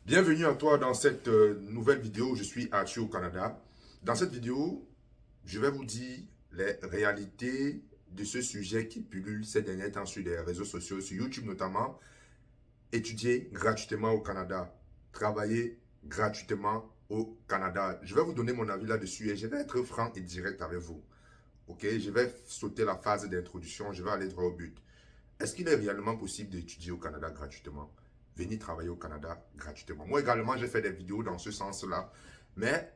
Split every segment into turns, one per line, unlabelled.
Bienvenue à toi dans cette nouvelle vidéo. Je suis Arthur au Canada. Dans cette vidéo, je vais vous dire les réalités de ce sujet qui pullule ces derniers temps sur les réseaux sociaux, sur YouTube notamment. Étudier gratuitement au Canada. Travailler gratuitement au Canada. Je vais vous donner mon avis là-dessus et je vais être franc et direct avec vous. Ok, je vais sauter la phase d'introduction, je vais aller droit au but. Est-ce qu'il est réellement possible d'étudier au Canada gratuitement? Venir travailler au Canada gratuitement. Moi également, j'ai fait des vidéos dans ce sens-là. Mais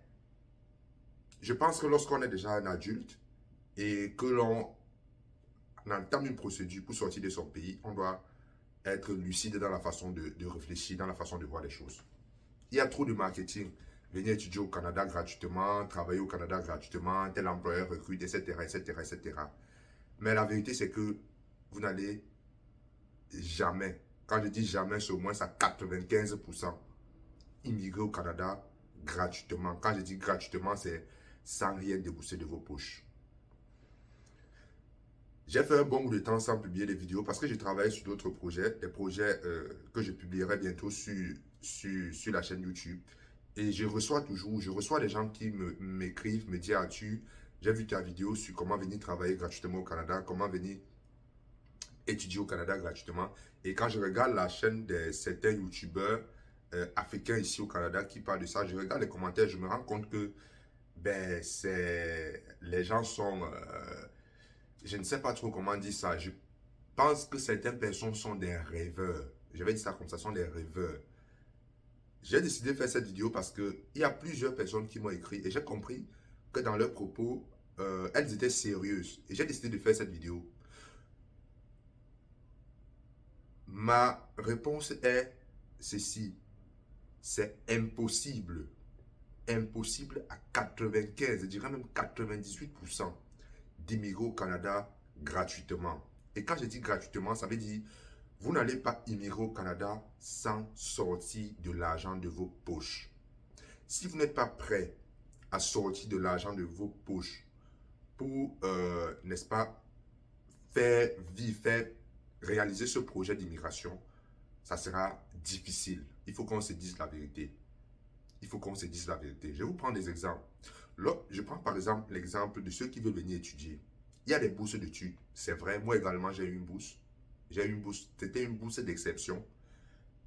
je pense que lorsqu'on est déjà un adulte et que l'on entame une procédure pour sortir de son pays, on doit être lucide dans la façon de réfléchir, dans la façon de voir les choses. Il y a trop de marketing. Venir étudier au Canada gratuitement, travailler au Canada gratuitement, tel employeur recrute, etc., etc., etc. Mais la vérité, c'est que vous n'allez jamais, quand je dis jamais, c'est au moins à 95% immigrer au Canada gratuitement. Quand je dis gratuitement, c'est sans rien débourser de vos poches. J'ai fait un bon bout de temps sans publier des vidéos parce que je travaille sur d'autres projets, des projets que je publierai bientôt sur la chaîne YouTube. Et je reçois des gens qui m'écrivent, me disent, As-tu, j'ai vu ta vidéo sur comment venir travailler gratuitement au Canada, comment venir étudier au Canada gratuitement. Et quand je regarde la chaîne de certains youtubeurs africains ici au Canada qui parlent de ça, je regarde les commentaires, je me rends compte que les gens sont, je ne sais pas trop comment dire ça, je pense que certaines personnes sont des rêveurs. Je vais dire ça comme ça, sont des rêveurs. J'ai décidé de faire cette vidéo parce qu'il y a plusieurs personnes qui m'ont écrit et j'ai compris que dans leurs propos, elles étaient sérieuses. Et j'ai décidé de faire cette vidéo. Ma réponse est ceci. C'est impossible. Impossible à 95, je dirais même 98% d'immigrer au Canada gratuitement. Et quand je dis gratuitement, ça veut dire vous n'allez pas immigrer au Canada sans sortir de l'argent de vos poches. Si vous n'êtes pas prêt à sortir de l'argent de vos poches pour, n'est-ce pas, faire vivre, faire réaliser ce projet d'immigration, ça sera difficile. Il faut qu'on se dise la vérité. Il faut qu'on se dise la vérité. Je vais vous prendre des exemples. Là, je prends par exemple l'exemple de ceux qui veulent venir étudier. Il y a des bourses d'études. C'est vrai, moi également, j'ai eu une bourse. J'ai eu une bourse. C'était une bourse d'exception.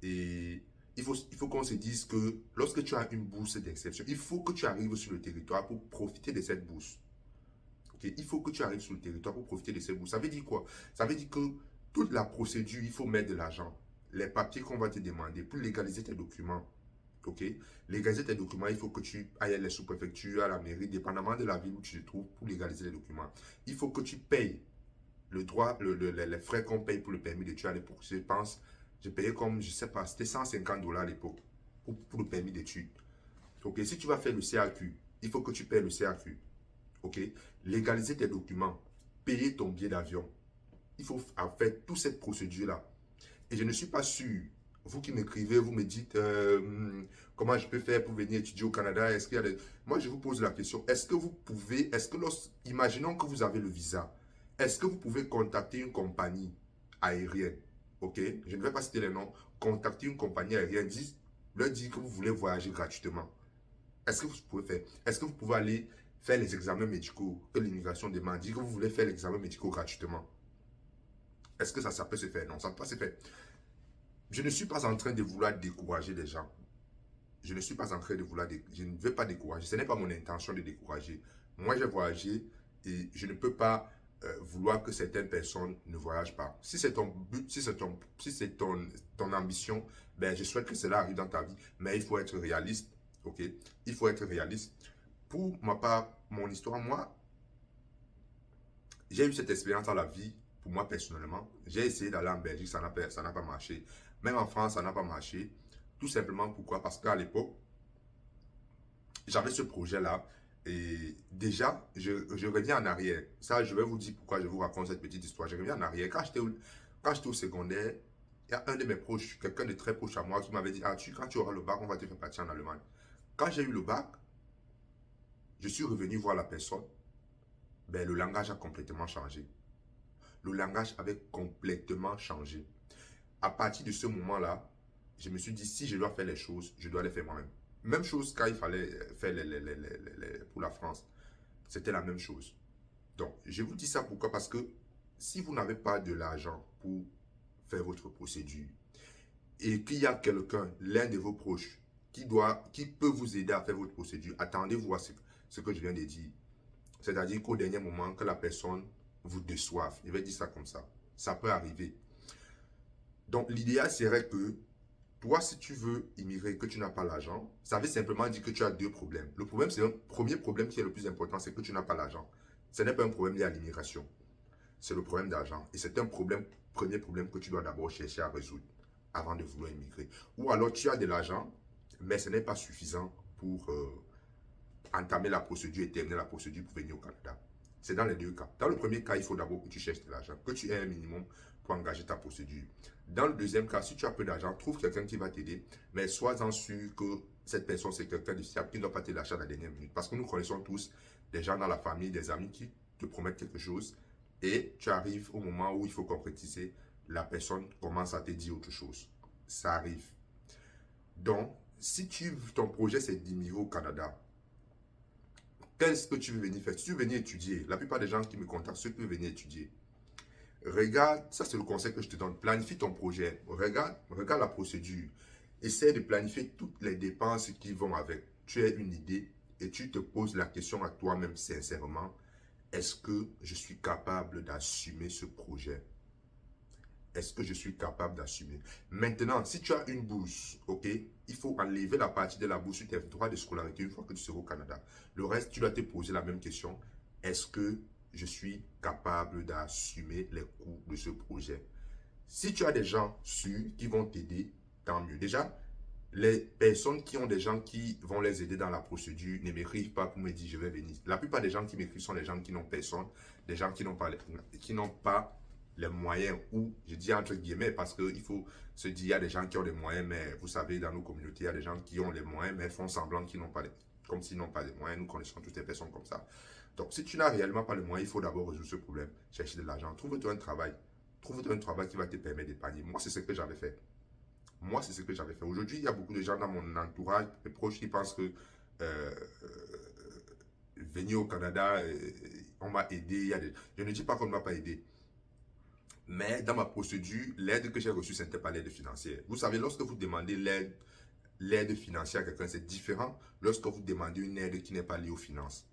Et il faut qu'on se dise que lorsque tu as une bourse d'exception, il faut que tu arrives sur le territoire pour profiter de cette bourse. Okay? Il faut que tu arrives sur le territoire pour profiter de cette bourse. Ça veut dire quoi? Ça veut dire que toute la procédure, il faut mettre de l'argent. Les papiers qu'on va te demander pour légaliser tes documents. Ok? Légaliser tes documents, il faut que tu ailles à la sous-préfecture, à la mairie, dépendamment de la ville où tu te trouves, pour légaliser les documents. Il faut que tu payes le droit, les frais qu'on paye pour le permis d'études à l'époque. Je pense, j'ai payé comme, je sais pas, c'était 150 $ à l'époque pour le permis d'études. Ok? Si tu vas faire le CAQ, il faut que tu payes le CAQ. Ok? Légaliser tes documents, payer ton billet d'avion. Il faut faire toute cette procédure-là. Et je ne suis pas sûr. Vous qui m'écrivez, vous me dites comment je peux faire pour venir étudier au Canada. Est-ce qu'il y a des... Moi, je vous pose la question. Est-ce que vous pouvez, imaginons que vous avez le visa. Est-ce que vous pouvez contacter une compagnie aérienne? Ok? Je ne vais pas citer les noms. Contacter une compagnie aérienne, leur dire que vous voulez voyager gratuitement. Est-ce que vous pouvez faire? Est-ce que vous pouvez aller faire les examens médicaux que l'immigration demande? Dire que vous voulez faire l'examen médical gratuitement. Est-ce que ça peut se faire? Non, ça ne peut pas se faire. Je ne suis pas en train de vouloir décourager les gens. Je ne suis pas en train de vouloir... Je ne veux pas décourager. Ce n'est pas mon intention de décourager. Moi, j'ai voyagé et je ne peux pas vouloir que certaines personnes ne voyagent pas. Si c'est ton but, si c'est ton ambition, ben, je souhaite que cela arrive dans ta vie. Mais il faut être réaliste. Ok? Il faut être réaliste. Pour ma part, mon histoire, moi, j'ai eu cette expérience dans la vie, pour moi personnellement. J'ai essayé d'aller en Belgique, ça n'a pas marché. Même en France, ça n'a pas marché. Tout simplement pourquoi? Parce qu'à l'époque, j'avais ce projet-là. Et déjà, je reviens en arrière. Ça, je vais vous dire pourquoi je vous raconte cette petite histoire. Je reviens en arrière. Quand j'étais au secondaire, il y a un de mes proches, quelqu'un de très proche à moi, qui m'avait dit, ah, quand tu auras le bac, on va te faire partir en Allemagne. Quand j'ai eu le bac, je suis revenu voir la personne. Ben, le langage a complètement changé. Le langage avait complètement changé. À partir de ce moment-là, je me suis dit, si je dois faire les choses, je dois les faire moi-même. Même chose quand il fallait faire pour la France. C'était la même chose. Donc, je vous dis ça pourquoi? Parce que si vous n'avez pas de l'argent pour faire votre procédure et qu'il y a quelqu'un, l'un de vos proches, qui peut vous aider à faire votre procédure, attendez-vous à ce que je viens de dire. C'est-à-dire qu'au dernier moment, que la personne vous déçoive. Je vais dire ça comme ça. Ça peut arriver. Donc, l'idéal serait que toi, si tu veux immigrer et que tu n'as pas l'argent, ça veut simplement dire que tu as deux problèmes. Le problème, c'est un premier problème qui est le plus important, c'est que tu n'as pas l'argent. Ce n'est pas un problème lié à l'immigration. C'est le problème d'argent. Et c'est un problème, premier problème que tu dois d'abord chercher à résoudre avant de vouloir immigrer. Ou alors tu as de l'argent, mais ce n'est pas suffisant pour entamer la procédure et terminer la procédure pour venir au Canada. C'est dans les deux cas. Dans le premier cas, il faut d'abord que tu cherches de l'argent, que tu aies un minimum pour engager ta procédure. Dans le deuxième cas, si tu as peu d'argent, trouve quelqu'un qui va t'aider, mais sois-en sûr que cette personne, c'est quelqu'un de fiable qui ne doit pas te lâcher à la dernière minute. Parce que nous connaissons tous des gens dans la famille, des amis qui te promettent quelque chose et tu arrives au moment où il faut concrétiser, la personne commence à te dire autre chose. Ça arrive. Donc, si ton projet c'est d'immigrer au Canada, qu'est-ce que tu veux venir faire? Si tu veux venir étudier, la plupart des gens qui me contactent, ceux qui veulent venir étudier, regarde, ça c'est le conseil que je te donne, planifie ton projet, regarde la procédure, essaie de planifier toutes les dépenses qui vont avec. Tu as une idée et tu te poses la question à toi-même sincèrement, est-ce que je suis capable d'assumer ce projet? Est-ce que je suis capable d'assumer? Maintenant, si tu as une bourse, ok, il faut enlever la partie de la bourse sur tes droits de scolarité une fois que tu seras au Canada. Le reste, tu dois te poser la même question. Est-ce que je suis capable d'assumer les coûts de ce projet? Si tu as des gens sûrs qui vont t'aider, tant mieux. Déjà, les personnes qui ont des gens qui vont les aider dans la procédure ne m'écrivent pas pour me dire je vais venir. La plupart des gens qui m'écrivent sont des gens qui n'ont personne, des gens qui n'ont pas les moyens, ou je dis entre guillemets parce qu'il faut se dire il y a des gens qui ont les moyens, mais vous savez, dans nos communautés, il y a des gens qui ont les moyens, mais font semblant qu'ils n'ont pas comme s'ils n'ont pas les moyens. Nous connaissons toutes les personnes comme ça. Donc, si tu n'as réellement pas les moyens, il faut d'abord résoudre ce problème, chercher de l'argent. Trouve-toi un travail. Trouve-toi un travail qui va te permettre d'épargner. Moi, c'est ce que j'avais fait. Moi, c'est ce que j'avais fait. Aujourd'hui, il y a beaucoup de gens dans mon entourage, mes proches, qui pensent que euh, venir au Canada, on m'a aidé. Je ne dis pas qu'on ne m'a pas aidé. Mais dans ma procédure, l'aide que j'ai reçue, ce n'était pas l'aide financière. Vous savez, lorsque vous demandez l'aide financière à quelqu'un, c'est différent lorsque vous demandez une aide qui n'est pas liée aux finances.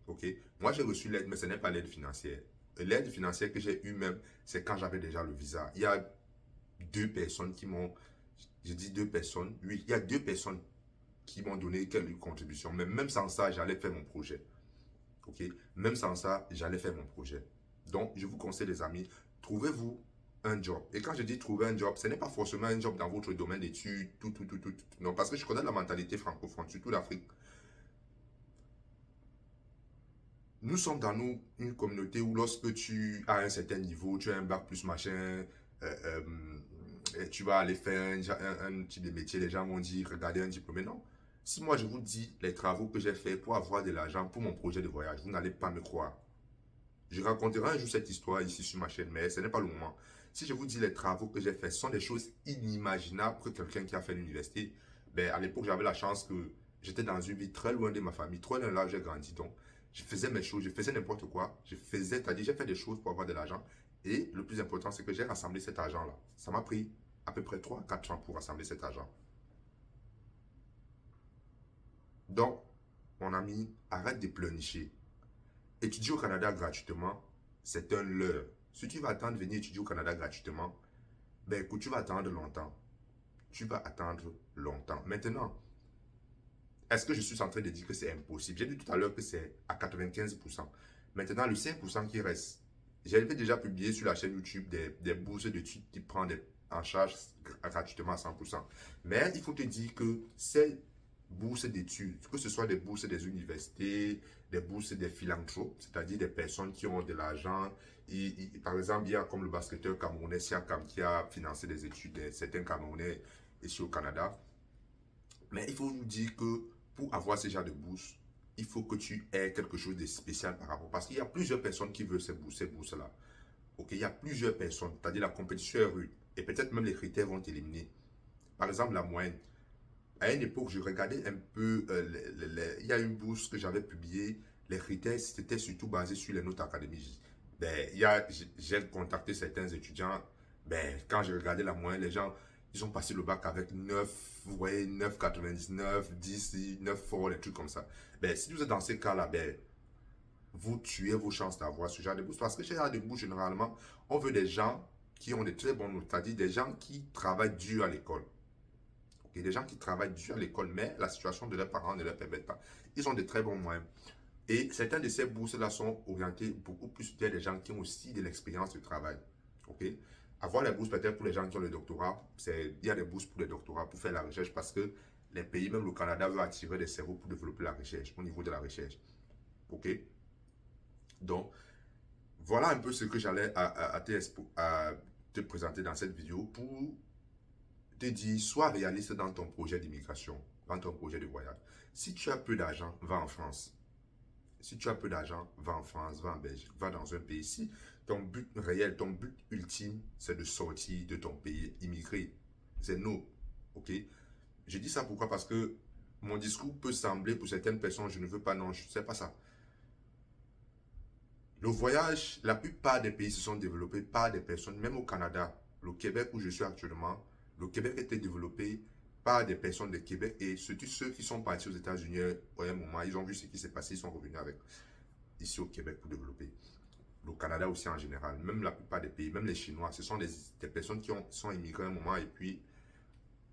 Ok? Moi, j'ai reçu l'aide, mais ce n'est pas l'aide financière. L'aide financière que j'ai eue même, c'est quand j'avais déjà le visa. Il y a deux personnes qui m'ont, je dis deux personnes, oui, il y a deux personnes qui m'ont donné quelques contributions. Mais même sans ça, j'allais faire mon projet. Ok? Même sans ça, j'allais faire mon projet. Donc, je vous conseille, les amis, trouvez-vous un job. Et quand je dis trouver un job, ce n'est pas forcément un job dans votre domaine d'études, tout. Non, parce que je connais la mentalité francophone, surtout l'Afrique. Nous sommes dans une communauté où lorsque tu as un certain niveau, tu as un bac plus machin, et tu vas aller faire un type de métier, les gens vont dire, regardez un diplôme. Mais non, si moi je vous dis les travaux que j'ai fait pour avoir de l'argent pour mon projet de voyage, vous n'allez pas me croire. Je raconterai un jour cette histoire ici sur ma chaîne, mais ce n'est pas le moment. Si je vous dis les travaux que j'ai faits, ce sont des choses inimaginables que quelqu'un qui a fait l'université. Ben, à l'époque, j'avais la chance que j'étais dans une ville très loin de ma famille, très loin de là où j'ai grandi. Donc, je faisais mes choses, je faisais n'importe quoi. C'est-à-dire, j'ai fait des choses pour avoir de l'argent. Et le plus important, c'est que j'ai rassemblé cet argent-là. Ça m'a pris à peu près 3 à 4 ans pour rassembler cet argent. Donc, mon ami, arrête de pleurnicher. Étudier au Canada gratuitement, c'est un leurre. Si tu vas attendre de venir étudier au Canada gratuitement, ben écoute, tu vas attendre longtemps. Tu vas attendre longtemps. Maintenant, est-ce que je suis en train de dire que c'est impossible? J'ai dit tout à l'heure que c'est à 95%. Maintenant, le 5% qui reste, j'avais déjà publié sur la chaîne YouTube des bourses d'études qui prennent en charge gratuitement à 100%. Mais il faut te dire que ces bourses d'études, que ce soit des bourses des universités, des bourses des philanthropes, c'est-à-dire des personnes qui ont de l'argent. Par exemple, il y a comme le basketteur camerounais Siakam qui a financé des études de certains Camerounais ici au Canada. Mais il faut vous dire que pour avoir ce genre de bourse, il faut que tu aies quelque chose de spécial par rapport. Parce qu'il y a plusieurs personnes qui veulent ces bourses-là. Ok, il y a plusieurs personnes, c'est-à-dire la compétition est rude. Et peut-être même les critères vont t'éliminer. par exemple, la moyenne. À une époque, je regardais un peu, il y a une bourse que j'avais publiée, les critères, c'était surtout basé sur les notes académiques. Ben, j'ai contacté certains étudiants, ben, quand j'ai regardé la moyenne, les gens, ils ont passé le bac avec 9, vous voyez, 9,99, 10, 9 fort, des trucs comme ça. Ben, si vous êtes dans ces cas-là, ben, vous tuez vos chances d'avoir ce genre de bourse. Parce que chez les bourses, généralement, on veut des gens qui ont des très bonnes notes, c'est-à-dire des gens qui travaillent dur à l'école. Okay? Des gens qui travaillent dur à l'école, mais la situation de leurs parents ne leur permet pas. Ils ont de très bons moyens. Et certaines de ces bourses-là sont orientées beaucoup plus vers des gens qui ont aussi de l'expérience de travail. Okay? Avoir les bourses peut-être pour les gens qui ont le doctorat, il y a des bourses pour les doctorats, pour faire la recherche, parce que les pays, même le Canada, veut attirer des cerveaux pour développer la recherche, au niveau de la recherche. OK? Donc, voilà un peu ce que j'allais à te présenter dans cette vidéo pour te dire, sois réaliste dans ton projet d'immigration, dans ton projet de voyage. Si tu as peu d'argent, va en France. Si tu as peu d'argent, va en France, va en Belgique, va dans un pays. Si ton but réel, ton but ultime, c'est de sortir de ton pays, immigrer, c'est non. OK? Je dis ça pourquoi? Parce que mon discours peut sembler pour certaines personnes, je ne veux pas, non, je ne sais pas ça. Le voyage, la plupart des pays se sont développés par des personnes, même au Canada, le Québec où je suis actuellement, le Québec était développé par des personnes de Québec et surtout ceux qui sont partis aux États-Unis à un moment, ils ont vu ce qui s'est passé, ils sont revenus avec ici au Québec pour développer. Le Canada aussi en général, même la plupart des pays, même les Chinois, ce sont des personnes qui sont immigrées à un moment et puis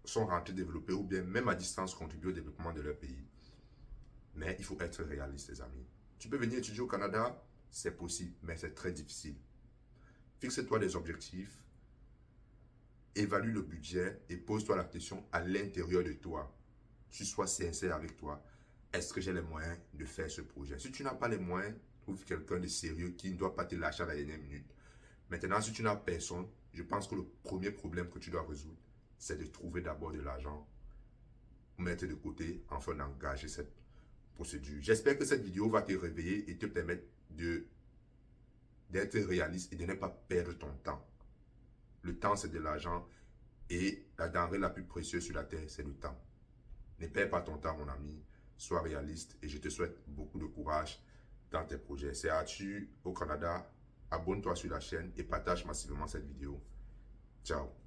sont rentrées développer ou bien même à distance contribuer au développement de leur pays. Mais il faut être réaliste, les amis. Tu peux venir étudier au Canada, c'est possible, mais c'est très difficile. Fixe-toi des objectifs, évalue le budget et pose-toi la question à l'intérieur de toi. Tu sois sincère avec toi. Est-ce que j'ai les moyens de faire ce projet? Si tu n'as pas les moyens, trouve quelqu'un de sérieux qui ne doit pas te lâcher à la dernière minute. Maintenant, si tu n'as personne, je pense que le premier problème que tu dois résoudre, c'est de trouver d'abord de l'argent, mettre de côté, afin d'engager cette procédure. J'espère que cette vidéo va te réveiller et te permettre d'être réaliste et de ne pas perdre ton temps. Le temps, c'est de l'argent et la denrée la plus précieuse sur la terre, c'est le temps. Ne perds pas ton temps, mon ami. Sois réaliste et je te souhaite beaucoup de courage dans tes projets. C'est Arthur au Canada. Abonne-toi sur la chaîne et partage massivement cette vidéo. Ciao.